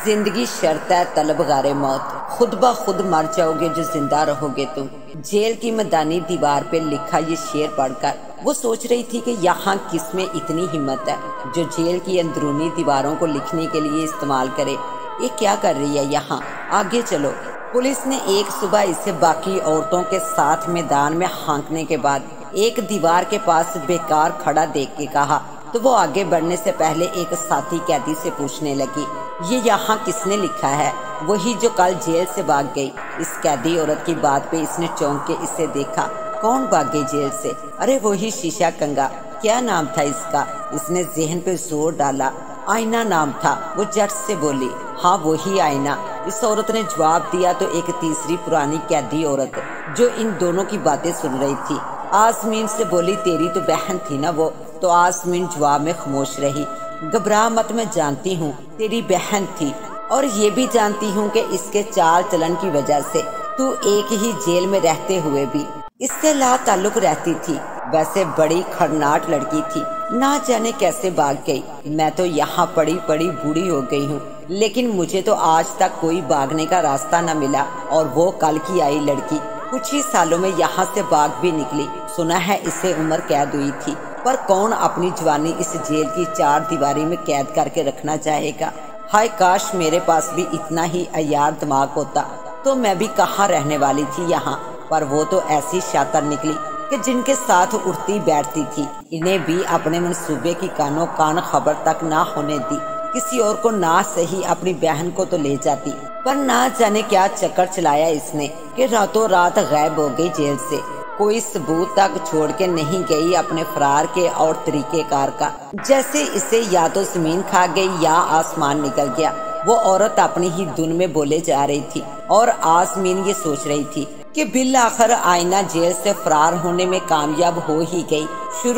जिंदगी शर्त है तलबगारे मौत, खुद ब खुद मर जाओगे जो जिंदा रहोगे तुम। जेल की मैदानी दीवार पे लिखा ये शेर पढ़कर वो सोच रही थी कि यहाँ किस में इतनी हिम्मत है जो जेल की अंदरूनी दीवारों को लिखने के लिए इस्तेमाल करे। ये क्या कर रही है यहाँ, आगे चलो। पुलिस ने एक सुबह इसे बाकी औरतों के साथ मैदान में हाँकने के बाद एक दीवार के पास बेकार खड़ा देख के कहा, तो वो आगे बढ़ने से पहले एक साथी कैदी से पूछने लगी, ये यहाँ किसने लिखा है? वही जो कल जेल से भाग गई। इस कैदी औरत की बात पे इसने चौंक के इसे देखा। कौन भाग गई जेल से? अरे वही शीशा कंगा। क्या नाम था इसका? इसने जहन पे जोर डाला। आईना नाम था। वो झट से बोली, हाँ वही आईना। इस औरत ने जवाब दिया तो एक तीसरी पुरानी कैदी औरत जो इन दोनों की बातें सुन रही थी आसमीन से बोली, तेरी तो बहन थी ना वो? तो आसमीन जवाब में खामोश रही। घबरा मत, मैं जानती हूँ तेरी बहन थी और ये भी जानती हूँ कि इसके चाल चलन की वजह से तू एक ही जेल में रहते हुए भी इससे ला ताल्लुक रहती थी। वैसे बड़ी खरनाट लड़की थी, ना जाने कैसे भाग गई। मैं तो यहाँ पड़ी पड़ी बूढ़ी हो गई हूँ, लेकिन मुझे तो आज तक कोई भागने का रास्ता न मिला। और वो कल की आई लड़की कुछ ही सालों में यहाँ से भाग भी निकली। सुना है इसे उम्र कैद हुई थी, पर कौन अपनी जवानी इस जेल की चार दीवारी में कैद करके रखना चाहेगा। हाय काश मेरे पास भी इतना ही अयार दिमाग होता तो मैं भी कहाँ रहने वाली थी यहाँ। पर वो तो ऐसी शातिर निकली कि जिनके साथ उठती बैठती थी इन्हें भी अपने मंसूबे की कानों कान खबर तक ना होने दी। किसी और को ना सही अपनी बहन को तो ले जाती, पर ना जाने क्या चक्कर चलाया इसने कि रातों रात गायब हो गई जेल से। कोई सबूत तक छोड़ के नहीं गई अपने फरार के और तरीकेकार का। जैसे इसे या तो जमीन खा गई या आसमान निकल गया। वो औरत अपनी ही धुन में बोले जा रही थी और आसमीन ये सोच रही थी कि बिल आखिर आईना जेल से फरार होने में कामयाब हो ही गई।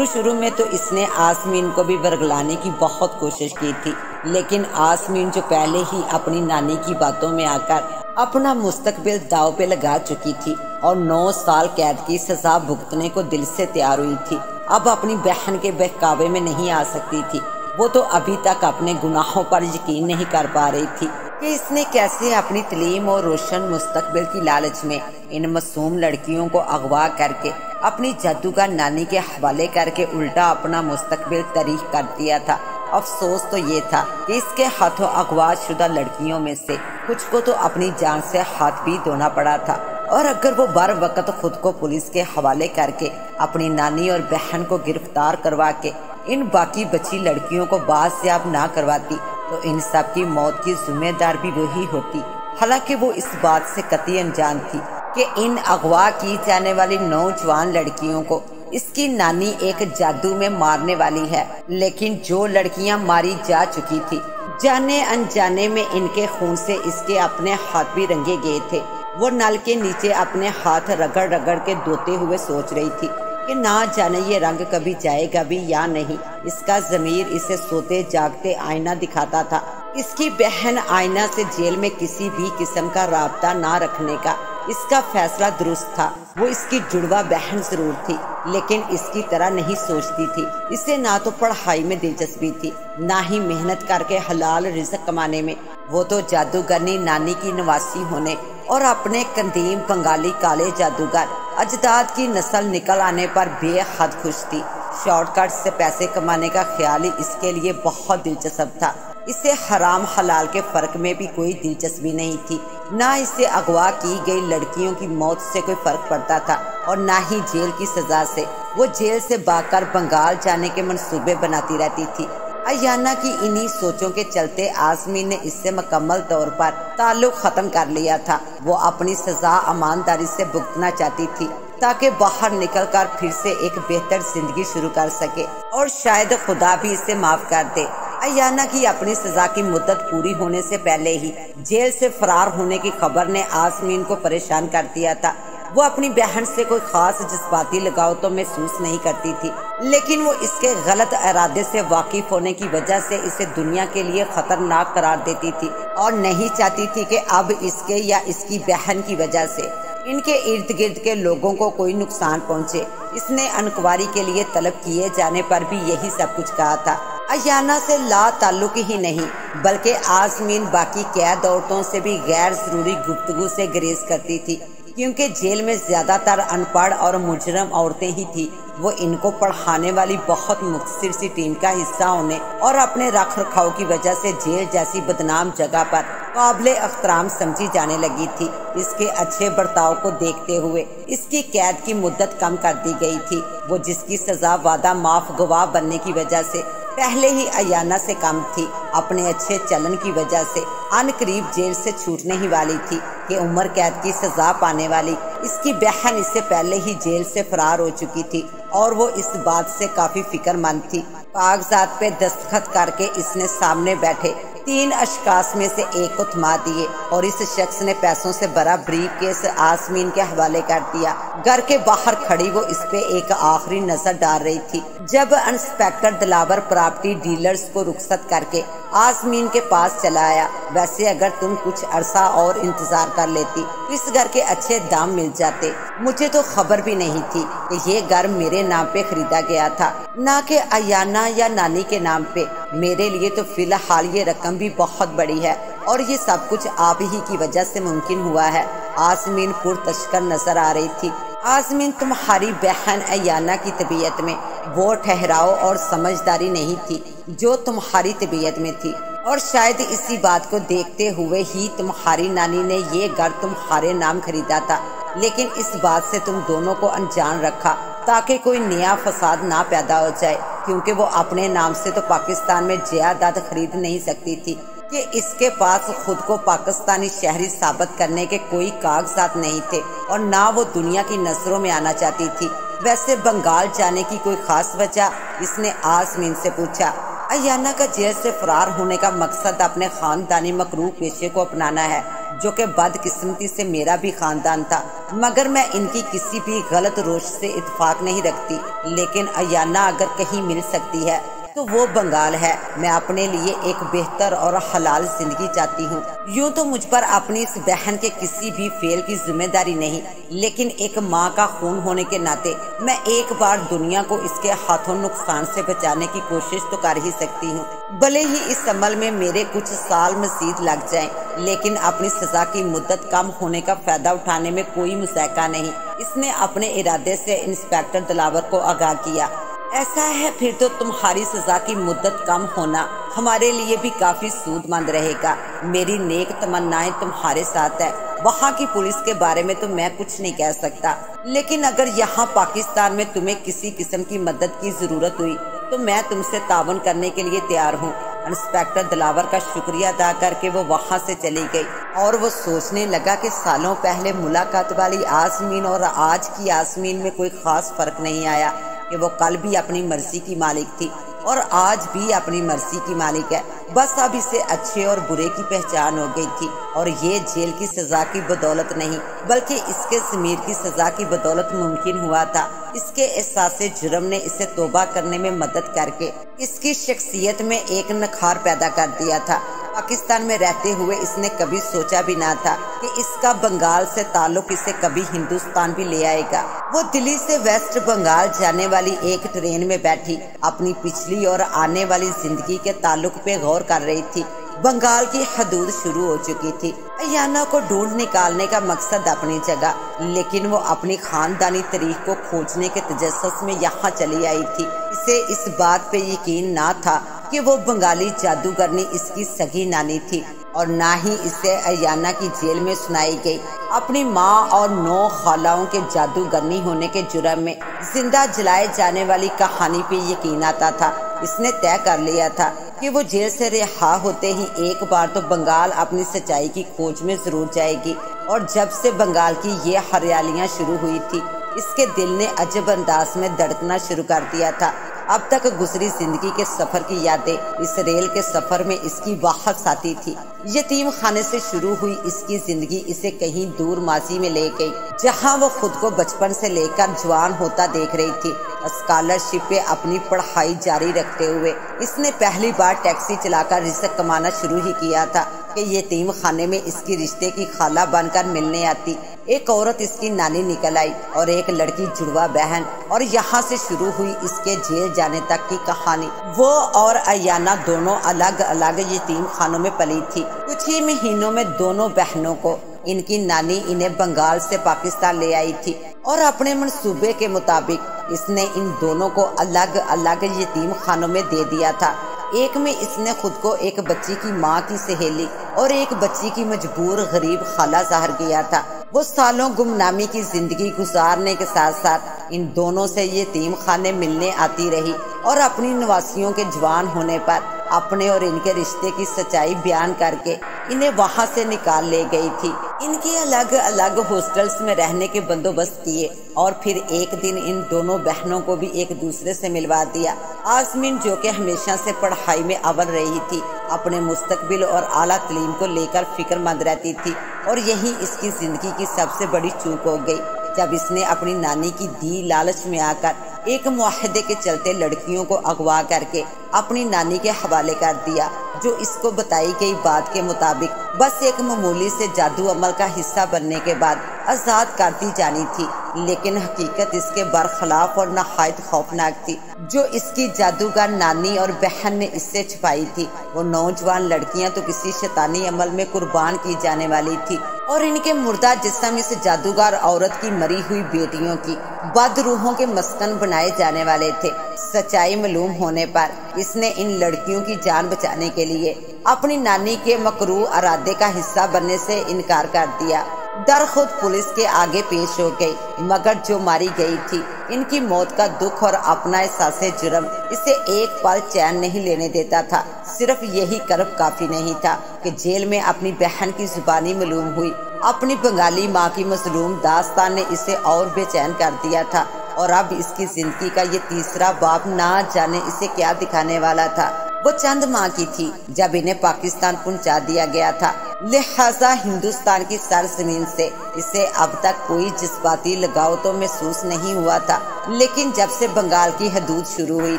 शुरू में तो इसने आसमीन को भी बरगलाने की बहुत कोशिश की थी, लेकिन आसमीन जो पहले ही अपनी नानी की बातों में आकर अपना मुस्तकबिल दाव पे लगा चुकी थी और 9 साल कैद की सजा भुगतने को दिल से तैयार हुई थी, अब अपनी बहन के बहकावे में नहीं आ सकती थी। वो तो अभी तक अपने गुनाहों पर यकीन नहीं कर पा रही थी कि इसने कैसे अपनी तलीम और रोशन मुस्तकबिल की लालच में इन मासूम लड़कियों को अगवा करके अपनी जादूगर नानी के हवाले करके उल्टा अपना मुस्तकबिल तरीह कर दिया था। अफसोस तो ये था कि इसके हाथों अगवा शुदा लड़कियों में से कुछ को तो अपनी जान से हाथ भी धोना पड़ा था, और अगर वो बर वक्त खुद को पुलिस के हवाले करके अपनी नानी और बहन को गिरफ्तार करवा के इन बाकी बची लड़कियों को बाजियाब ना करवाती तो इन सब की मौत की जिम्मेदार भी वही होती। हालांकि वो इस बात से कतई अनजान थी कि इन अगवा की जाने वाली नौजवान लड़कियों को इसकी नानी एक जादू में मारने वाली है। लेकिन जो लड़कियां मारी जा चुकी थी, जाने अनजाने में इनके खून से इसके अपने हाथ भी रंगे गए थे। वो नल के नीचे अपने हाथ रगड़ रगड़ के धोते हुए सोच रही थी कि ना जाने ये रंग कभी जाएगा भी या नहीं। इसका ज़मीर इसे सोते जागते आईना दिखाता था। इसकी बहन आईना से जेल में किसी भी किस्म का राब्ता ना रखने का इसका फैसला दुरुस्त था। वो इसकी जुड़वा बहन जरूर थी, लेकिन इसकी तरह नहीं सोचती थी। इसे ना तो पढ़ाई में दिलचस्पी थी, ना ही मेहनत करके हलाल रिज़्क कमाने में। वो तो जादूगरनी नानी की नवासी होने और अपने कदीम बंगाली काले जादूगर अजदाद की नस्ल निकल आने पर बेहद खुश थी। शॉर्टकट से पैसे कमाने का ख्याल ही इसके लिए बहुत दिलचस्प था। इसे हराम हलाल के फर्क में भी कोई दिलचस्पी नहीं थी। ना इसे अगवा की गई लड़कियों की मौत से कोई फर्क पड़ता था और ना ही जेल की सजा से। वो जेल से भागकर बंगाल जाने के मंसूबे बनाती रहती थी। अयाना की इन्हीं सोचों के चलते आसमीन ने इससे मुकम्मल तौर पर ताल्लुक खत्म कर लिया था। वो अपनी सजा ईमानदारी से भुगतना चाहती थी ताकि बाहर निकलकर फिर से एक बेहतर जिंदगी शुरू कर सके और शायद खुदा भी इसे माफ कर दे। अयाना की अपनी सजा की मुद्दत पूरी होने से पहले ही जेल से फरार होने की खबर ने आसमीन को परेशान कर दिया था। वो अपनी बहन से कोई खास जज्बाती लगाव तो महसूस नहीं करती थी, लेकिन वो इसके गलत इरादे से वाकिफ होने की वजह से इसे दुनिया के लिए खतरनाक करार देती थी और नहीं चाहती थी कि अब इसके या इसकी बहन की वजह से इनके इर्द गिर्द के लोगों को कोई नुकसान पहुंचे। इसने इंक्वायरी के लिए तलब किए जाने पर भी यही सब कुछ कहा था। अयाना से ला ताल्लुक ही नहीं बल्कि आजमीन बाकी कैद औरतों से भी गैर जरूरी गुफ्तगू से गुरेज करती थी, क्योंकि जेल में ज्यादातर अनपढ़ और मुजरम औरतें ही थी। वो इनको पढ़ाने वाली बहुत मुख्तसर सी टीम का हिस्सा होने और अपने रख रखाव की वजह से जेल जैसी बदनाम जगह पर काबिले एहतराम समझी जाने लगी थी। इसके अच्छे बर्ताव को देखते हुए इसकी कैद की मुद्दत कम कर दी गई थी। वो जिसकी सजा वादा माफ गवाह बनने की वजह से पहले ही अयाना से कम थी, अपने अच्छे चलन की वजह से अनकरीब जेल से छूटने ही वाली थी कि उम्र कैद की सजा पाने वाली इसकी बहन इससे पहले ही जेल से फरार हो चुकी थी और वो इस बात से काफी फिक्रमंद थी। कागजात पे दस्तखत करके इसने सामने बैठे 3 अशखास में से एक को थमा दिए और इस शख्स ने पैसों से भरा ब्रीफ केस आसमीन के हवाले कर दिया। घर के बाहर खड़ी वो इस पे एक आखिरी नजर डाल रही थी जब इंस्पेक्टर दिलावर प्रॉपर्टी डीलर्स को रुखसत करके आसमीन के पास चला आया। वैसे अगर तुम कुछ अरसा और इंतजार कर लेती तो इस घर के अच्छे दाम मिल जाते। मुझे तो खबर भी नहीं थी कि ये घर मेरे नाम पे खरीदा गया था, ना कि अयाना या नानी के नाम पे। मेरे लिए तो फिलहाल ये रकम भी बहुत बड़ी है और ये सब कुछ आप ही की वजह से मुमकिन हुआ है। आसमीन पुरतश्कर नजर आ रही थी। आसमीन, तुम्हारी बहन अयाना की तबीयत में वो ठहराव और समझदारी नहीं थी जो तुम्हारी तबीयत में थी, और शायद इसी बात को देखते हुए ही तुम्हारी नानी ने ये घर तुम्हारे नाम खरीदा था। लेकिन इस बात से तुम दोनों को अनजान रखा ताकि कोई नया फसाद ना पैदा हो जाए, क्योंकि वो अपने नाम से तो पाकिस्तान में जायदाद खरीद नहीं सकती थी कि इसके पास खुद को पाकिस्तानी शहरी साबित करने के कोई कागजात नहीं थे और ना वो दुनिया की नजरों में आना चाहती थी। वैसे बंगाल जाने की कोई खास वजह? इसने आसमीन से पूछा। अयाना का जेल से फरार होने का मकसद अपने खानदानी मकरूह पेशे को अपनाना है, जो कि बदकिस्मती से मेरा भी खानदान था, मगर मैं इनकी किसी भी गलत रोश से इत्तेफाक नहीं रखती। लेकिन अयाना अगर कहीं मिल सकती है तो वो बंगाल है। मैं अपने लिए एक बेहतर और हलाल जिंदगी चाहती हूँ। यूँ तो मुझ पर अपनी इस बहन के किसी भी फेल की जिम्मेदारी नहीं, लेकिन एक माँ का खून होने के नाते मैं एक बार दुनिया को इसके हाथों नुकसान से बचाने की कोशिश तो कर ही सकती हूँ। भले ही इस अमल में मेरे कुछ साल मजीद लग जाएं, लेकिन अपनी सजा की मुद्दत कम होने का फायदा उठाने में कोई मुसाका नहीं। इसने अपने इरादे से इंस्पेक्टर दिलावर को आगाह किया। ऐसा है, फिर तो तुम्हारी सजा की मुद्दत कम होना हमारे लिए भी काफी सूदमंद रहेगा। मेरी नेक तमन्नाएं तुम्हारे साथ है। वहाँ की पुलिस के बारे में तो मैं कुछ नहीं कह सकता, लेकिन अगर यहाँ पाकिस्तान में तुम्हें किसी किस्म की मदद की जरूरत हुई तो मैं तुमसे तावन करने के लिए तैयार हूँ। इंस्पेक्टर दिलावर का शुक्रिया अदा करके वो वहाँ से चली गई और वो सोचने लगा कि सालों पहले मुलाकात वाली आसमीन और आज की आसमीन में कोई खास फर्क नहीं आया कि वो कल भी अपनी मर्जी की मालिक थी और आज भी अपनी मर्जी की मालिक है। बस अब इसे अच्छे और बुरे की पहचान हो गई थी, और ये जेल की सजा की बदौलत नहीं बल्कि इसके ज़मीर की सजा की बदौलत मुमकिन हुआ था। इसके एहसास जुर्म ने इसे तौबा करने में मदद करके इसकी शख्सियत में एक निखार पैदा कर दिया था। पाकिस्तान में रहते हुए इसने कभी सोचा भी ना था कि इसका बंगाल से ताल्लुक इसे कभी हिंदुस्तान भी ले आएगा। वो दिल्ली से वेस्ट बंगाल जाने वाली एक ट्रेन में बैठी अपनी पिछली और आने वाली जिंदगी के ताल्लुक पे गौर कर रही थी। बंगाल की हदूद शुरू हो चुकी थी। अयाना को ढूंढ निकालने का मकसद अपनी जगह, लेकिन वो अपनी खानदानी तारीख को खोजने के तजस्सुस में यहाँ चली आई थी। इसे इस बात पे यकीन ना था कि वो बंगाली जादूगरनी इसकी सगी नानी थी, और ना ही इसे अयाना की जेल में सुनाई गई अपनी माँ और 9 खालाओं के जादूगरनी होने के जुर्म में जिंदा जलाए जाने वाली कहानी पे यकीन आता था। इसने तय कर लिया था कि वो जेल से रिहा होते ही एक बार तो बंगाल अपनी सच्चाई की खोज में जरूर जाएगी। और जब से बंगाल की ये हरियालियाँ शुरू हुई थी, इसके दिल ने अजब अंदाज में धड़कना शुरू कर दिया था। अब तक गुजरी जिंदगी के सफर की यादें इस रेल के सफर में इसकी वाहत साथी थी। यतीम खाने से शुरू हुई इसकी जिंदगी इसे कहीं दूर माजी में ले गई, जहां वो खुद को बचपन से लेकर जवान होता देख रही थी। स्कॉलरशिप पे अपनी पढ़ाई जारी रखते हुए इसने पहली बार टैक्सी चलाकर रिस्क कमाना शुरू ही किया था। कि यतीम खाने में इसकी रिश्ते की खाला बनकर मिलने आती एक औरत इसकी नानी निकल आई और एक लड़की जुड़वा बहन, और यहाँ से शुरू हुई इसके जेल जाने तक की कहानी। वो और अयाना दोनों अलग अलग यतीम खानों में पली थी। कुछ ही महीनों में दोनों बहनों को इनकी नानी इन्हें बंगाल से पाकिस्तान ले आई थी और अपने मंसूबे के मुताबिक इसने इन दोनों को अलग अलग यतीम खानों में दे दिया था। एक में इसने खुद को एक बच्ची की माँ की सहेली और एक बच्ची की मजबूर गरीब खाला ज़ाहिर किया था। वो सालों गुमनामी की जिंदगी गुजारने के साथ साथ इन दोनों से यतीम खाने मिलने आती रही और अपनी नवासियों के जवान होने पर अपने और इनके रिश्ते की सच्चाई बयान करके इन्हें वहां से निकाल ले गई थी। इनके अलग अलग हॉस्टल्स में रहने के बंदोबस्त किए और फिर एक दिन इन दोनों बहनों को भी एक दूसरे से मिलवा दिया। आजमीन, जो कि हमेशा से पढ़ाई में अव्वल रही थी, अपने मुस्तकबिल और आला तालीम को लेकर फिक्रमंद रहती थी और यही इसकी जिंदगी की सबसे बड़ी चूक हो गई जब इसने अपनी नानी की दी लालच में आकर एक मुआहदे के चलते लड़कियों को अगवा करके अपनी नानी के हवाले कर दिया, जो इसको बताई गई बात के मुताबिक बस एक मामूली से जादू अमल का हिस्सा बनने के बाद आजाद कर दी जानी थी। लेकिन हकीकत इसके बरखिलाफ और नहायत खौफनाक थी। जो इसकी जादूगर नानी और बहन ने इससे छुपाई थी, वो नौजवान लड़कियां तो किसी शैतानी अमल में कुर्बान की जाने वाली थी और इनके मुर्दा जिस्म इस जादूगर औरत की मरी हुई बेटियों की बदरूहों के मस्कन बनाए जाने वाले थे। सच्चाई मालूम होने पर इसने इन लड़कियों की जान बचाने के लिए अपनी नानी के मकरूह इरादे का हिस्सा बनने से इनकार कर दिया। डर खुद पुलिस के आगे पेश हो गई, मगर जो मारी गई थी इनकी मौत का दुख और अपना एहसास जुर्म इसे एक पल चैन नहीं लेने देता था। सिर्फ यही कर्ब काफी नहीं था कि जेल में अपनी बहन की जुबानी मालूम हुई अपनी बंगाली माँ की मजलूम दास्तान ने इसे और बेचैन कर दिया था और अब इसकी जिंदगी का ये तीसरा बाप ना जाने इसे क्या दिखाने वाला था। वो चंद माह की थी जब इन्हें पाकिस्तान पहुंचा दिया गया था, लिहाजा हिंदुस्तान की सरजमीन से इसे अब तक कोई जज्बाती लगाव तो महसूस नहीं हुआ था। लेकिन जब से बंगाल की हदूद शुरू हुई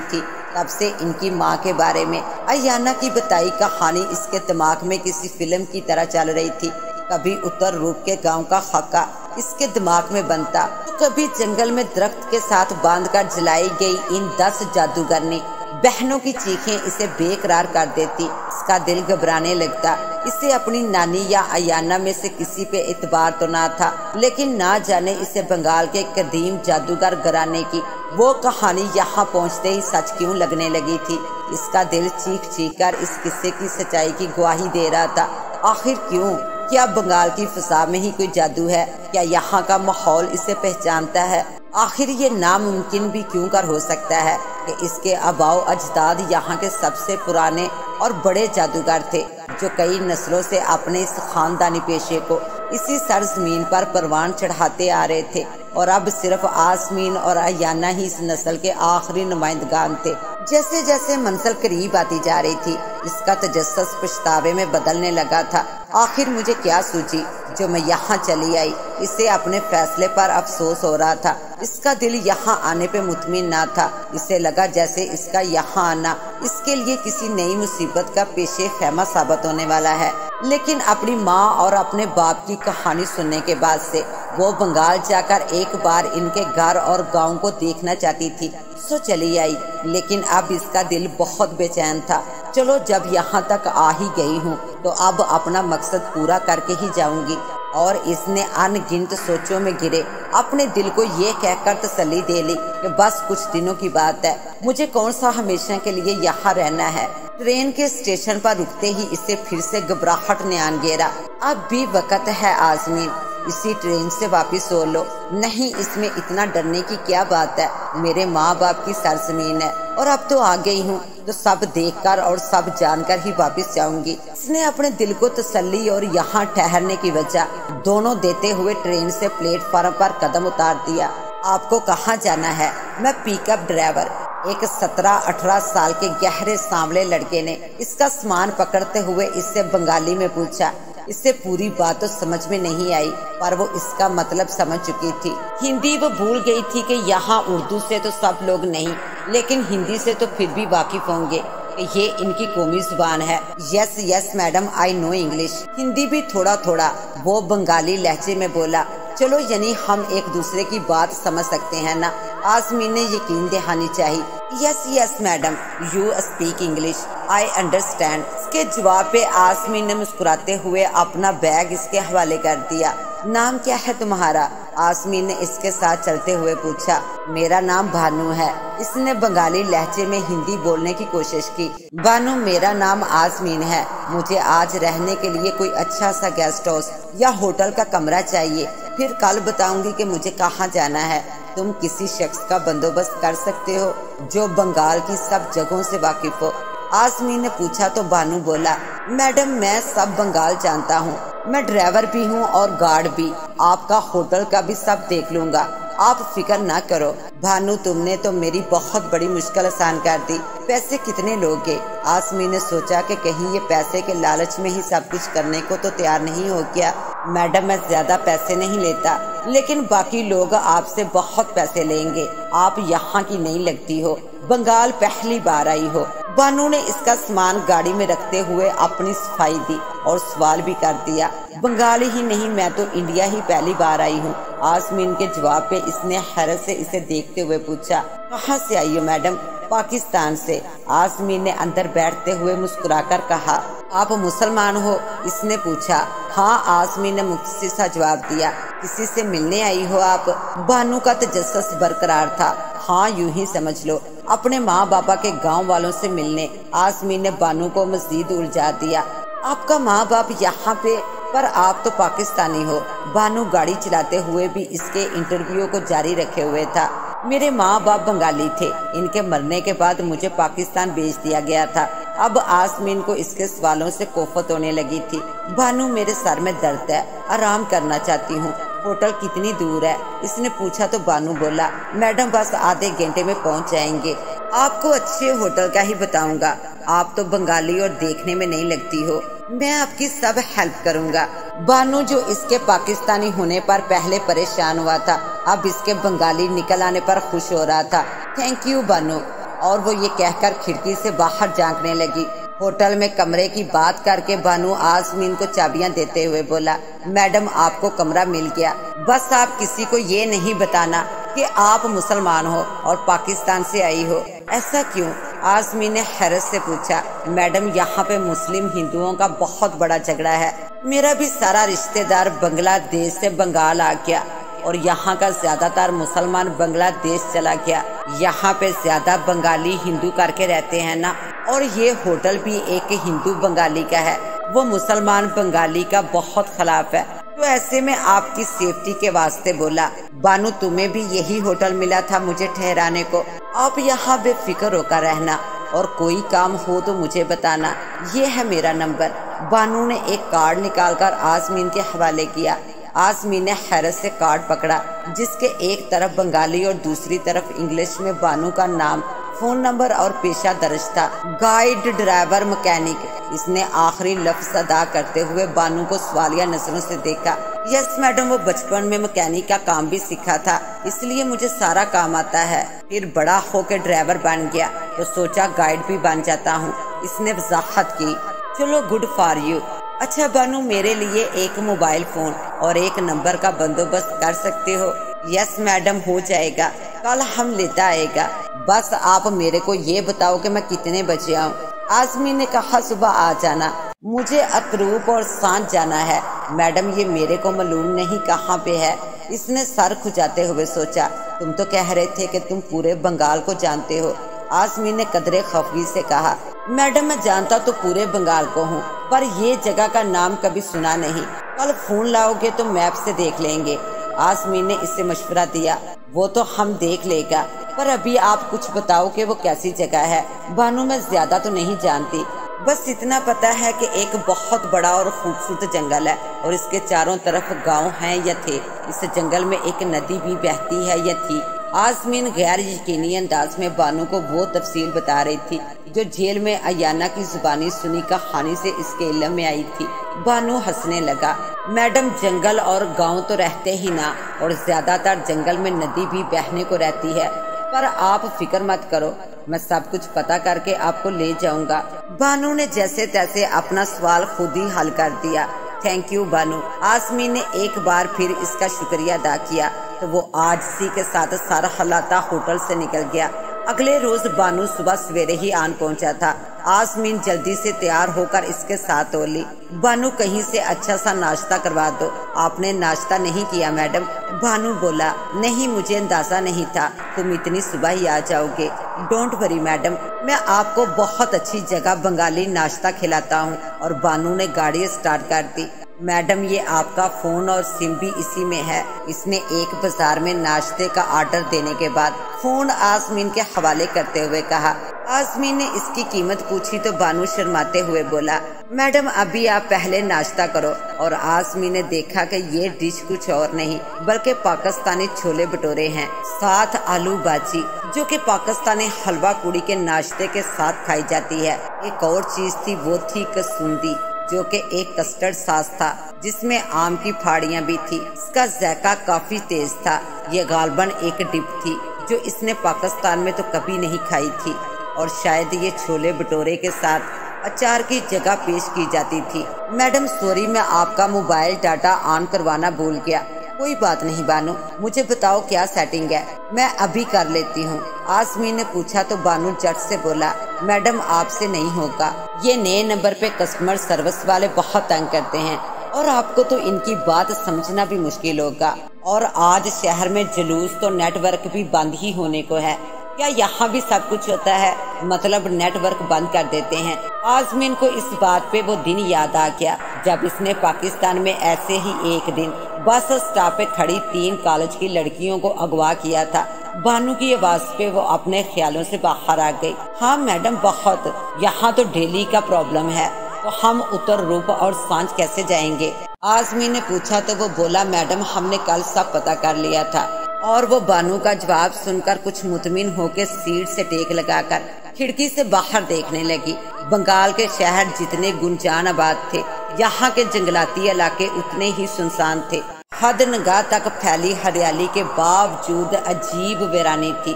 थी, तब से इनकी माँ के बारे में अयाना की बताई कहानी इसके दिमाग में किसी फिल्म की तरह चल रही थी। कभी उत्तर रूप के गांव का खाका इसके दिमाग में बनता, तो कभी जंगल में दरख्त के साथ बांधकर जलाई गई इन 10 जादूगरनी बहनों की चीखें इसे बेकरार कर देती। इसका दिल घबराने लगता। इसे अपनी नानी या अयाना में से किसी पे इतबार तो ना था, लेकिन ना जाने इसे बंगाल के कदीम जादूगर घराने की वो कहानी यहाँ पहुँचते ही सच क्यों लगने लगी थी। इसका दिल चीख चीख कर इस किस्से की सच्चाई की गवाही दे रहा था। आखिर क्यों? क्या बंगाल की फिजा में ही कोई जादू है? क्या यहाँ का माहौल इसे पहचानता है? आखिर ये नामुमकिन भी क्यों कर हो सकता है कि इसके आबाओ अजदाद यहाँ के सबसे पुराने और बड़े जादूगर थे, जो कई नस्लों से अपने इस खानदानी पेशे को इसी सरजमीन पर परवान चढ़ाते आ रहे थे और अब सिर्फ आसमीन और अयाना ही इस नस्ल के आखिरी नुमाइंदगान थे। जैसे जैसे मंजिल करीब आती जा रही थी, इसका तजस्सुस पछतावे में बदलने लगा था। आखिर मुझे क्या सूझी जो मैं यहाँ चली आई। इसे अपने फैसले पर अफसोस हो रहा था। इसका दिल यहाँ आने पे मुतमिन ना था। इसे लगा जैसे इसका यहाँ आना इसके लिए किसी नई मुसीबत का पेशे खैमा साबित होने वाला है। लेकिन अपनी माँ और अपने बाप की कहानी सुनने के बाद से वो बंगाल जाकर एक बार इनके घर और गांव को देखना चाहती थी, सो चली आई। लेकिन अब इसका दिल बहुत बेचैन था। चलो, जब यहाँ तक आ ही गई हूँ तो अब अपना मकसद पूरा करके ही जाऊंगी। और इसने अनगिनत सोचों में घिरे अपने दिल को ये कहकर तसल्ली दे ली कि बस कुछ दिनों की बात है, मुझे कौन सा हमेशा के लिए यहाँ रहना है। ट्रेन के स्टेशन पर रुकते ही इसे फिर से घबराहट ने आन घेरा। अब भी वक्त है आजमीन, इसी ट्रेन से वापस हो लो। नहीं, इसमें इतना डरने की क्या बात है। मेरे माँ बाप की सरजमीन है और अब तो आ गई हूँ तो सब देखकर और सब जानकर ही वापस जाऊंगी। इसने अपने दिल को तसल्ली और यहाँ ठहरने की वजह दोनों देते हुए ट्रेन से प्लेटफार्म पर कदम उतार दिया। आपको कहाँ जाना है? मैं पिकअप ड्राइवर, एक 17-18 साल के गहरे सांवले लड़के ने इसका सामान पकड़ते हुए इससे बंगाली में पूछा। इससे पूरी बात तो समझ में नहीं आई, पर वो इसका मतलब समझ चुकी थी। हिंदी वो भूल गई थी कि यहाँ उर्दू से तो सब लोग नहीं, लेकिन हिंदी से तो फिर भी वाकिफ होंगे। कि ये इनकी कौमी जुबान है। Yes yes madam, I know English. Hindi भी थोड़ा थोड़ा। वो बंगाली लहजे में बोला। चलो यानी हम एक दूसरे की बात समझ सकते हैं ना। आसमीन ने यकीन दहानी चाहिए। Yes yes madam, you speak English, I understand. इसके जवाब पे आसमीन ने मुस्कुराते हुए अपना बैग इसके हवाले कर दिया। नाम क्या है तुम्हारा? आसमीन ने इसके साथ चलते हुए पूछा। मेरा नाम भानु है। इसने बंगाली लहजे में हिंदी बोलने की कोशिश की। भानु, मेरा नाम आसमीन है। मुझे आज रहने के लिए कोई अच्छा सा गेस्ट हाउस या होटल का कमरा चाहिए, फिर कल बताऊंगी कि मुझे कहाँ जाना है। तुम किसी शख्स का बंदोबस्त कर सकते हो जो बंगाल की सब जगहों से वाकिफ हो? आसमीन ने पूछा तो भानु बोला, मैडम मैं सब बंगाल जानता हूँ, मैं ड्राइवर भी हूँ और गार्ड भी। आपका होटल का भी सब देख लूंगा, आप फिक्र ना करो। भानु, तुमने तो मेरी बहुत बड़ी मुश्किल आसान कर दी। पैसे कितने लोगे? आसमीन ने सोचा कि कहीं ये पैसे के लालच में ही सब कुछ करने को तो तैयार नहीं हो गया। मैडम, मैं ज्यादा पैसे नहीं लेता, लेकिन बाकी लोग आपसे बहुत पैसे लेंगे। आप यहाँ की नहीं लगती हो, बंगाल पहली बार आई हो। भानु ने इसका सामान गाड़ी में रखते हुए अपनी सफाई दी और सवाल भी कर दिया। बंगाली ही नहीं, मैं तो इंडिया ही पहली बार आई हूँ। आसमीन के जवाब पे इसने हैरत से इसे देखते हुए पूछा, कहाँ से आई हो मैडम? पाकिस्तान से। आसमीन ने अंदर बैठते हुए मुस्कुराकर कहा। आप मुसलमान हो? इसने पूछा। हाँ, आसमीन ने मुख्तसर सा जवाब दिया। किसी से मिलने आई हो आप? भानु का तजस्सुस बरकरार था। हाँ, यूं ही समझ लो, अपने माँ बापा के गांव वालों से मिलने। आसमीन ने भानु को मजीद उलझा दिया। आपका माँ बाप यहाँ पे, पर आप तो पाकिस्तानी हो। भानु गाड़ी चलाते हुए भी इसके इंटरव्यू को जारी रखे हुए था। मेरे माँ बाप बंगाली थे, इनके मरने के बाद मुझे पाकिस्तान भेज दिया गया था। अब आसमीन को इसके सवालों से कोफत होने लगी थी। भानु, मेरे सर में दर्द है, आराम करना चाहती हूँ। होटल कितनी दूर है? इसने पूछा तो भानु बोला, मैडम बस आधे घंटे में पहुँच जाएंगे। आपको अच्छे होटल का ही बताऊंगा। आप तो बंगाली और देखने में नहीं लगती हो। मैं आपकी सब हेल्प करूंगा। भानु, जो इसके पाकिस्तानी होने पर पहले परेशान हुआ था, अब इसके बंगाली निकल आने पर खुश हो रहा था। Thank you Bhanu. और वो ये कहकर खिड़की से बाहर झांकने लगी। होटल में कमरे की बात करके भानु आसमीन को चाबियां देते हुए बोला, मैडम आपको कमरा मिल गया। बस आप किसी को ये नहीं बताना कि आप मुसलमान हो और पाकिस्तान से आई हो। ऐसा क्यों? आसमीन ने हैरत से पूछा। मैडम, यहाँ पे मुस्लिम हिंदुओं का बहुत बड़ा झगड़ा है। मेरा भी सारा रिश्तेदार बांग्लादेश से बंगाल आ गया और यहाँ का ज्यादातर मुसलमान बांग्लादेश चला गया। यहाँ पे ज्यादा बंगाली हिंदू करके रहते हैं ना, और ये होटल भी एक हिंदू बंगाली का है। वो मुसलमान बंगाली का बहुत खिलाफ है, तो ऐसे में आपकी सेफ्टी के वास्ते बोला। भानु, तुम्हें भी यही होटल मिला था मुझे ठहराने को? आप यहाँ बेफिक्र होकर रहना और कोई काम हो तो मुझे बताना, ये है मेरा नंबर। भानु ने एक कार्ड निकालकर आसमीन के हवाले किया। आसमीन ने हैरत से कार्ड पकड़ा, जिसके एक तरफ बंगाली और दूसरी तरफ इंग्लिश में भानु का नाम, फोन नंबर और पेशा दर्ज था, गाइड, ड्राइवर, मैकेनिक। इसने आखिरी लफ्ज अदा करते हुए भानु को सवालिया नजरों से देखा। यस मैडम, वो बचपन में मैकेनिक का काम भी सीखा था, इसलिए मुझे सारा काम आता है। फिर बड़ा होकर ड्राइवर बन गया तो सोचा गाइड भी बन जाता हूँ। इसने वजाहत की। चलो, गुड फॉर यू। अच्छा भानु, मेरे लिए एक मोबाइल फोन और एक नंबर का बंदोबस्त कर सकते हो? यस मैडम, हो जाएगा, कल हम लेता आएगा। बस आप मेरे को ये बताओ कि मैं कितने बजे आऊँ? आसमीन ने कहा, सुबह आ जाना। मुझे अतरूप और सांझ जाना है। मैडम, ये मेरे को मालूम नहीं कहाँ पे है। इसने सर खुजाते हुए सोचा। तुम तो कह रहे थे कि तुम पूरे बंगाल को जानते हो। आसमीन ने कदरे खफगी से कहा, मैडम मैं जानता तो पूरे बंगाल को हूँ, पर ये जगह का नाम कभी सुना नहीं। कल फोन लाओगे तो मैप से देख लेंगे। आसमीन ने इससे मशवरा दिया। वो तो हम देख लेगा, पर अभी आप कुछ बताओ कि वो कैसी जगह है। भानु, मैं ज्यादा तो नहीं जानती, बस इतना पता है कि एक बहुत बड़ा और खूबसूरत जंगल है और इसके चारों तरफ गांव हैं या थे। इस जंगल में एक नदी भी बहती है या थी। आसमीन गैर यकीनी अंदाज में भानु को वो तफसील बता रही थी जो जेल में अयाना की जुबानी सुनी कहानी से इसके इल्म में आई थी। भानु हंसने लगा। मैडम, जंगल और गांव तो रहते ही ना, और ज्यादातर जंगल में नदी भी बहने को रहती है, पर आप फिक्र मत करो, मैं सब कुछ पता करके आपको ले जाऊंगा। बानू ने जैसे तैसे अपना सवाल खुद ही हल कर दिया। थैंक यू बानू। आसमी ने एक बार फिर इसका शुक्रिया अदा किया तो वो आजिज़ी के साथ सारा हलाता होटल से निकल गया। अगले रोज बानू सुबह सवेरे ही आन पहुंचा था। आसमीन जल्दी से तैयार होकर इसके साथ बोली, बानू कहीं से अच्छा सा नाश्ता करवा दो। आपने नाश्ता नहीं किया मैडम? बानू बोला, नहीं, मुझे अंदाजा नहीं था तुम इतनी सुबह ही आ जाओगे। डोंट वरी मैडम, मैं आपको बहुत अच्छी जगह बंगाली नाश्ता खिलाता हूँ। और बानू ने गाड़ी स्टार्ट कर दी। मैडम, ये आपका फोन और सिम भी इसी में है। इसने एक बाजार में नाश्ते का ऑर्डर देने के बाद फोन आसमीन के हवाले करते हुए कहा। आसमीन ने इसकी कीमत पूछी तो बानू शर्माते हुए बोला, मैडम अभी आप पहले नाश्ता करो। और आसमीन ने देखा कि ये डिश कुछ और नहीं बल्कि पाकिस्तानी छोले भटूरे हैं, साथ आलू भाजी, जो कि पाकिस्तानी हलवा पूड़ी के नाश्ते के साथ खाई जाती है। एक और चीज थी, वो थी कसूंदी, जो कि एक कस्टर्ड सास था जिसमें आम की फाड़ियां भी थी। इसका जायका काफी तेज था। ये गालबन एक डिप थी जो इसने पाकिस्तान में तो कभी नहीं खाई थी और शायद ये छोले भटूरे के साथ अचार की जगह पेश की जाती थी। मैडम सॉरी, मैं आपका मोबाइल डाटा ऑन करवाना भूल गया। कोई बात नहीं बानू, मुझे बताओ क्या सेटिंग है, मैं अभी कर लेती हूँ। आसमीन ने पूछा तो बानू झट से बोला, मैडम आपसे नहीं होगा। ये नए नंबर पे कस्टमर सर्विस वाले बहुत तंग करते हैं और आपको तो इनकी बात समझना भी मुश्किल होगा। और आज शहर में जुलूस तो नेटवर्क भी बंद ही होने को है। क्या यहाँ भी सब कुछ होता है? मतलब नेटवर्क बंद कर देते हैं। आसमीन को इस बात पे वो दिन याद आ गया जब इसने पाकिस्तान में ऐसे ही एक दिन बस स्टॉप पे खड़ी 3 कॉलेज की लड़कियों को अगवा किया था। बानू की आवाज पे वो अपने ख्यालों से बाहर आ गई। हाँ मैडम, बहुत। यहाँ तो डेली का प्रॉब्लम है, तो हम उत्तर रूप और सांझ कैसे जाएंगे? आसमीन ने पूछा तो वो बोला, मैडम हमने कल सब पता कर लिया था। और वो बानू का जवाब सुनकर कुछ मुतमिन होकर सीट से टेक लगाकर खिड़की से बाहर देखने लगी। बंगाल के शहर जितने गुंजान आबाद थे, यहाँ के जंगलाती इलाके उतने ही सुनसान थे। हद निगाह तक फैली हरियाली के बावजूद अजीब वीरानी थी।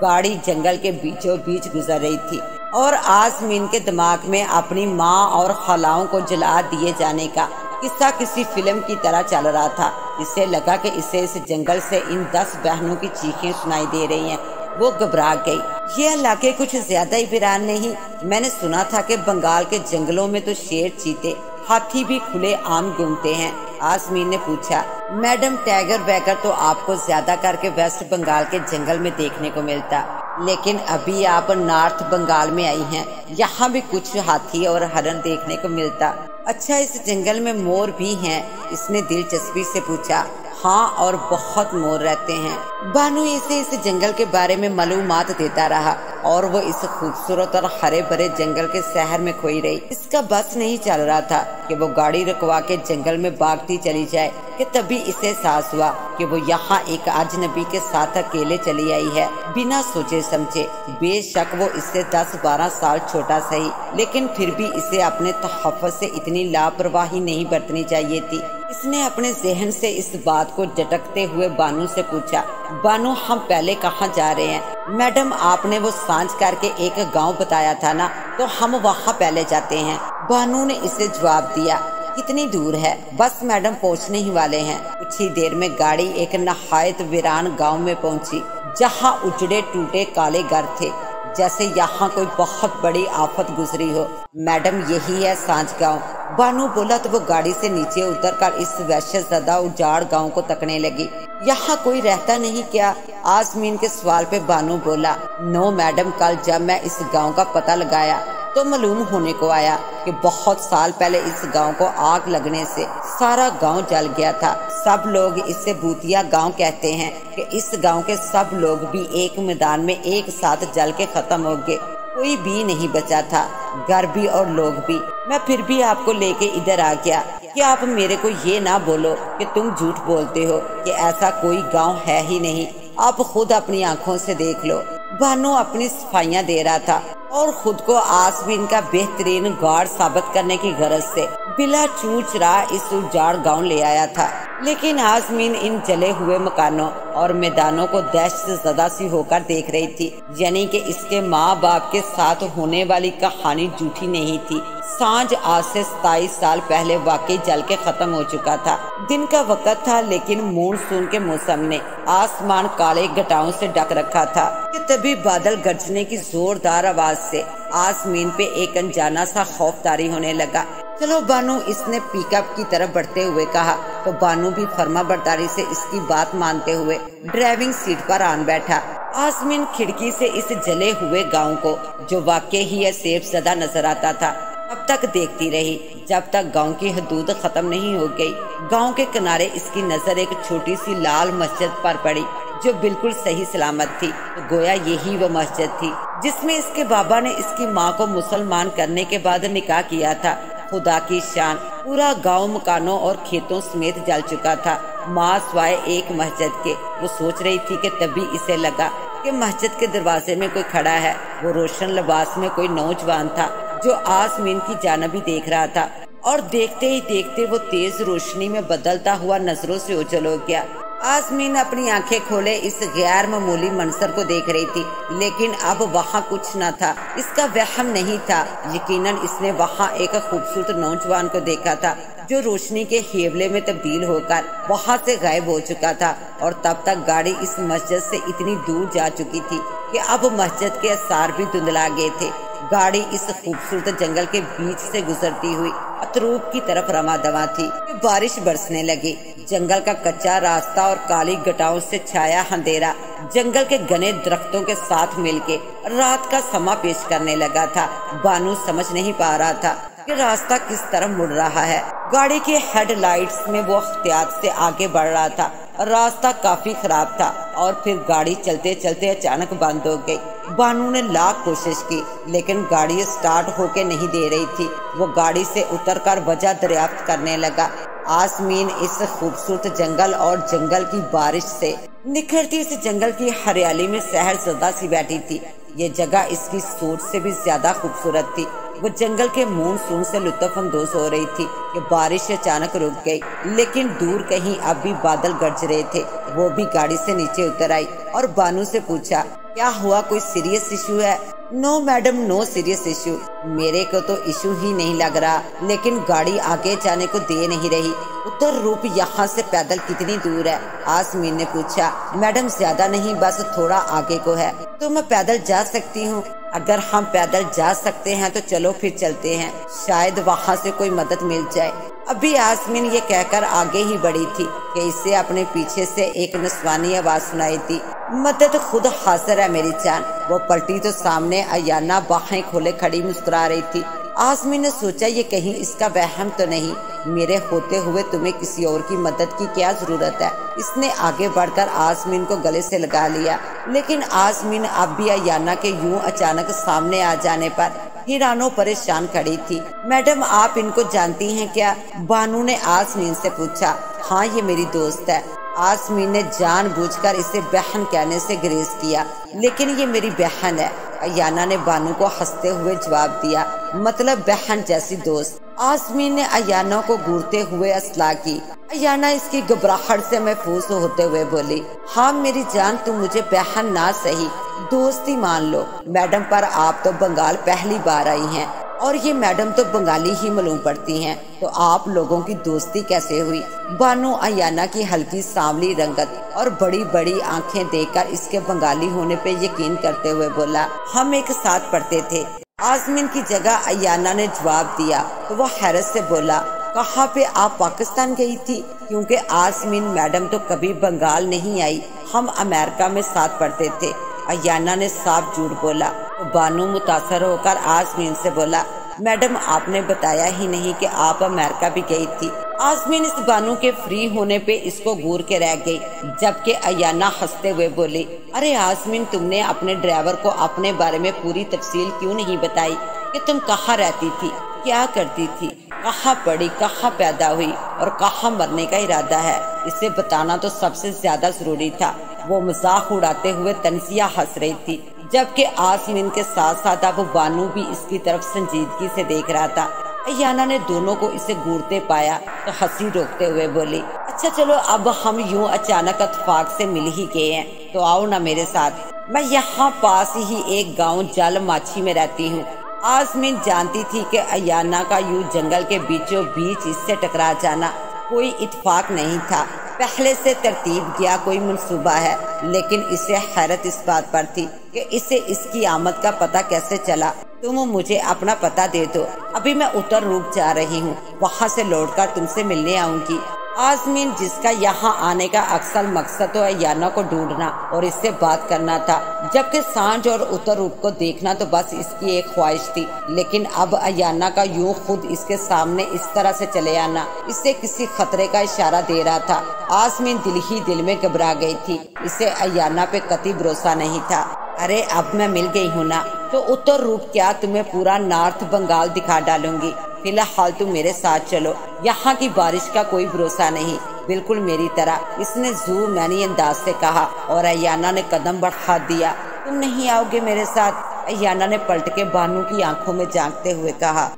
गाड़ी जंगल के बीचों बीच गुजर रही थी और आसमीन के दिमाग में अपनी माँ और खालाओं को जला दिए जाने का किस्सा किसी फिल्म की तरह चल रहा था। इसे लगा कि इसे इस जंगल से इन 10 बहनों की चीखें सुनाई दे रही हैं। वो घबरा गई। ये इलाके कुछ ज्यादा ही वीरान नहीं? मैंने सुना था कि बंगाल के जंगलों में तो शेर, चीते, हाथी भी खुले आम घूमते हैं। आसमीन ने पूछा, मैडम टाइगर वैगर तो आपको ज्यादा करके वेस्ट बंगाल के जंगल में देखने को मिलता, लेकिन अभी आप नॉर्थ बंगाल में आई हैं, यहाँ भी कुछ हाथी और हरण देखने को मिलता। अच्छा, इस जंगल में मोर भी हैं? इसने दिलचस्पी से पूछा। हाँ, और बहुत मोर रहते हैं। बानू इसे इस जंगल के बारे में मालूमात देता रहा और वो इस खूबसूरत और हरे भरे जंगल के शहर में खोई रही। इसका बस नहीं चल रहा था कि वो गाड़ी रुकवा के जंगल में भागती चली जाए कि तभी इसे एहसास हुआ कि वो यहाँ एक अजनबी के साथ अकेले चली आई है, बिना सोचे समझे। बेशक वो इससे 10-12 साल छोटा सही, लेकिन फिर भी इसे अपने तहफ़्फ़ुज़ से इतनी लापरवाही नहीं बरतनी चाहिए थी। इसने अपने जहन से इस बात को झटकते हुए बानू से पूछा, बानू हम पहले कहाँ जा रहे हैं? मैडम आपने वो सांझ करके एक गांव बताया था ना, तो हम वहाँ पहले जाते हैं। बानू ने इसे जवाब दिया। कितनी दूर है? बस मैडम पहुँचने ही वाले हैं। कुछ ही देर में गाड़ी एक नहायत वीरान गांव में पहुँची, जहाँ उजड़े टूटे काले घर थे, जैसे यहाँ कोई बहुत बड़ी आफत गुजरी हो। मैडम यही है सांझ गांव, बानू बोला तो वो गाड़ी से नीचे उतरकर इस वहशतज़दा उजाड़ गांव को तकने लगी। यहाँ कोई रहता नहीं क्या? आसमीन के सवाल पे बानू बोला, नो मैडम, कल जब मैं इस गांव का पता लगाया तो मालूम होने को आया कि बहुत साल पहले इस गांव को आग लगने से सारा गांव जल गया था। सब लोग इसे भूतिया गांव कहते हैं कि इस गांव के सब लोग भी एक मैदान में एक साथ जल के खत्म हो गए। कोई भी नहीं बचा था, घर भी और लोग भी। मैं फिर भी आपको लेके इधर आ गया कि आप मेरे को ये ना बोलो कि तुम झूठ बोलते हो कि ऐसा कोई गांव है ही नहीं। आप खुद अपनी आंखों से देख लो। बानू अपनी सफाइयाँ दे रहा था और खुद को आसमीन का बेहतरीन गार्ड साबित करने की गरज से बिला चूच रहा इस उजाड़ गांव ले आया था। लेकिन आसमीन इन जले हुए मकानों और मैदानों को दहशत ज़दा सी होकर देख रही थी, यानी कि इसके माँ बाप के साथ होने वाली कहानी झूठी नहीं थी। सांझ आज से 27 साल पहले वाकई जल के खत्म हो चुका था। दिन का वक्त था, लेकिन मानसून के मौसम ने आसमान काले घटाओं से ढक रखा था कि तभी बादल गरजने की जोरदार आवाज से आसमीन पे एक अनजाना सा खौफ तारी होने लगा। चलो बानू, इसने पिकअप की तरफ बढ़ते हुए कहा। तो बानू भी फर्मा बरदारी से इसकी बात मानते हुए ड्राइविंग सीट पर आन बैठा। आसमीन खिड़की से इस जले हुए गांव को, जो वाकई ही सेफ ज़दा नजर आता था, तब तक देखती रही जब तक गांव की हदूद खत्म नहीं हो गई। गांव के किनारे इसकी नजर एक छोटी सी लाल मस्जिद पर पड़ी, जो बिल्कुल सही सलामत थी। तो गोया यही वो मस्जिद थी जिसमें इसके बाबा ने इसकी माँ को मुसलमान करने के बाद निकाह किया था। खुदा की शान, पूरा गांव मकानों और खेतों समेत जल चुका था, माँ सिवाय एक मस्जिद के। वो सोच रही थी कि तभी इसे लगा कि मस्जिद के दरवाजे में कोई खड़ा है। वो रोशन लिबास में कोई नौजवान था जो आसमीन की जानब ही देख रहा था, और देखते ही देखते वो तेज रोशनी में बदलता हुआ नजरों से ओझल हो गया। आसमीन अपनी आंखें खोले इस गैर मामूली मंजर को देख रही थी, लेकिन अब वहाँ कुछ न था। इसका वहम नहीं था, यकीनन इसने वहाँ एक खूबसूरत नौजवान को देखा था जो रोशनी के हेवले में तब्दील होकर वहाँ से गायब हो चुका था। और तब तक गाड़ी इस मस्जिद से इतनी दूर जा चुकी थी कि अब मस्जिद के आसार भी धुंधला गए थे। गाड़ी इस खूबसूरत जंगल के बीच से गुजरती हुई अतरूप की तरफ रमा दवा थी कि बारिश बरसने लगी। जंगल का कच्चा रास्ता और काली घटाओं से छाया अंधेरा जंगल के घने दरख्तों के साथ मिलके रात का समा पेश करने लगा था। बानू समझ नहीं पा रहा था कि रास्ता किस तरफ मुड़ रहा है। गाड़ी के हेडलाइट्स में वो एहतियात से आगे बढ़ रहा था। रास्ता काफी खराब था और फिर गाड़ी चलते चलते अचानक बंद हो गई। बानू ने लाख कोशिश की, लेकिन गाड़ी स्टार्ट होके नहीं दे रही थी। वो गाड़ी से उतरकर वजह दरियाफ्त करने लगा। आसमीन इस खूबसूरत जंगल और जंगल की बारिश से निखरती इस जंगल की हरियाली में सहर ज़दा सी बैठी थी। ये जगह इसकी सोच से भी ज्यादा खूबसूरत थी। वो जंगल के मानसून से लुत्फ अंदोज हो रही थी कि बारिश अचानक रुक गई, लेकिन दूर कहीं अब भी बादल गरज रहे थे। वो भी गाड़ी से नीचे उतर आई और बानू से पूछा, क्या हुआ, कोई सीरियस इशू है? No madam, no serious issue. मेरे को तो इशू ही नहीं लग रहा, लेकिन गाड़ी आगे जाने को दे नहीं रही। उत्तर रूप यहाँ से पैदल कितनी दूर है? आसमीन ने पूछा। मैडम ज्यादा नहीं, बस थोड़ा आगे को है। तो मैं पैदल जा सकती हूँ? अगर हम पैदल जा सकते हैं तो चलो फिर चलते हैं, शायद वहाँ से कोई मदद मिल जाए। अभी आसमीन ये कहकर आगे ही बढ़ी थी कि इसे अपने पीछे से एक नस्वानी आवाज सुनाई थी, मदद खुद हाजिर है मेरी जान। वो पलटी तो सामने अयाना बाहें खोले खड़ी मुस्कुरा रही थी। आसमीन ने सोचा ये कहीं इसका वहम तो नहीं, मेरे होते हुए तुम्हें किसी और की मदद की क्या जरूरत है। इसने आगे बढ़कर आसमीन को गले से लगा लिया, लेकिन आसमीन अब भी अयाना के यूं अचानक सामने आ जाने पर हिरानो परेशान खड़ी थी। मैडम आप इनको जानती हैं क्या? बानू ने आसमीन से पूछा। हाँ, ये मेरी दोस्त है। आसमीन ने जानबूझकर इसे बहन कहने से गुरेज किया, लेकिन ये मेरी बहन है। अयाना ने बानू को हंसते हुए जवाब दिया, मतलब बहन जैसी दोस्त। आसमीन ने अयाना को घूरते हुए असला की। अयाना इसकी घबराहट से महफूज होते हुए बोली, हाँ मेरी जान, तुम मुझे बहन ना सही दोस्ती मान लो। मैडम, पर आप तो बंगाल पहली बार आई हैं और ये मैडम तो बंगाली ही मालूम पड़ती हैं, तो आप लोगों की दोस्ती कैसे हुई? बानू अयाना की हल्की सांवली रंगत और बड़ी बड़ी आंखें देखकर इसके बंगाली होने पे यकीन करते हुए बोला, हम एक साथ पढ़ते थे। आसमीन की जगह अयाना ने जवाब दिया तो वो हैरत से बोला, कहाँ पे? आप पाकिस्तान गई थी? क्योंकि आसमीन मैडम तो कभी बंगाल नहीं आई, हम अमेरिका में साथ पढ़ते थे। अयाना ने साफ झूठ बोला। तो बानू मुतासर होकर आसमीन से बोला, मैडम आपने बताया ही नहीं कि आप अमेरिका भी गई थी। आसमीन इस बानू के फ्री होने पे इसको घूर के रह गई, जबकि अयाना हंसते हुए बोली, अरे आसमीन, तुमने अपने ड्राइवर को अपने बारे में पूरी तफसील क्यों नहीं बताई कि तुम कहाँ रहती थी, क्या करती थी, कहाँ पढ़ी, कहाँ पैदा हुई और कहाँ मरने का इरादा है? इसे बताना तो सबसे ज्यादा जरूरी था। वो मजाक उड़ाते हुए तनसिया हंस रही थी, जबकि आसमीन के साथ साथ अब बानू भी इसकी तरफ संजीदगी से देख रहा था। अयाना ने दोनों को इसे घूरते पाया तो हंसी रोकते हुए बोली, अच्छा चलो, अब हम यूं अचानक इत्तेफाक से मिल ही गए हैं तो आओ ना मेरे साथ। मैं यहाँ पास ही एक गांव जल माछी में रहती हूँ। आसमीन जानती थी कि अयाना का यूं जंगल के बीचों बीच इससे टकरा जाना कोई इत्तेफाक नहीं था, पहले से तरतीब किया कोई मंसूबा है। लेकिन इसे हैरत इस बात पर थी कि इसे इसकी आमद का पता कैसे चला। तुम मुझे अपना पता दे दो, अभी मैं उत्तर रूप जा रही हूँ, वहाँ से लौटकर तुमसे मिलने आऊंगी। आसमीन, जिसका यहाँ आने का अक्सर मकसद तो अयाना को ढूंढना और इससे बात करना था, जबकि सांझ और उत्तर रूप को देखना तो बस इसकी एक ख्वाहिश थी। लेकिन अब अयाना का यूं खुद इसके सामने इस तरह से चले आना इसे किसी खतरे का इशारा दे रहा था। आसमीन दिल ही दिल में घबरा गई थी, इसे अयाना पे कतई भरोसा नहीं था। अरे अब मैं मिल गई हूँ ना, तो उत्तर रूप क्या तुम्हें पूरा नॉर्थ बंगाल दिखा डालूंगी। फिलहाल तुम मेरे साथ चलो, यहाँ की बारिश का कोई भरोसा नहीं, बिल्कुल मेरी तरह, इसने जू मैनी अंदाज से कहा। और अयाना ने कदम बढ़ा दिया। तुम नहीं आओगे मेरे साथ? अयाना ने पलट के बानू की आंखों में झांकते हुए कहा।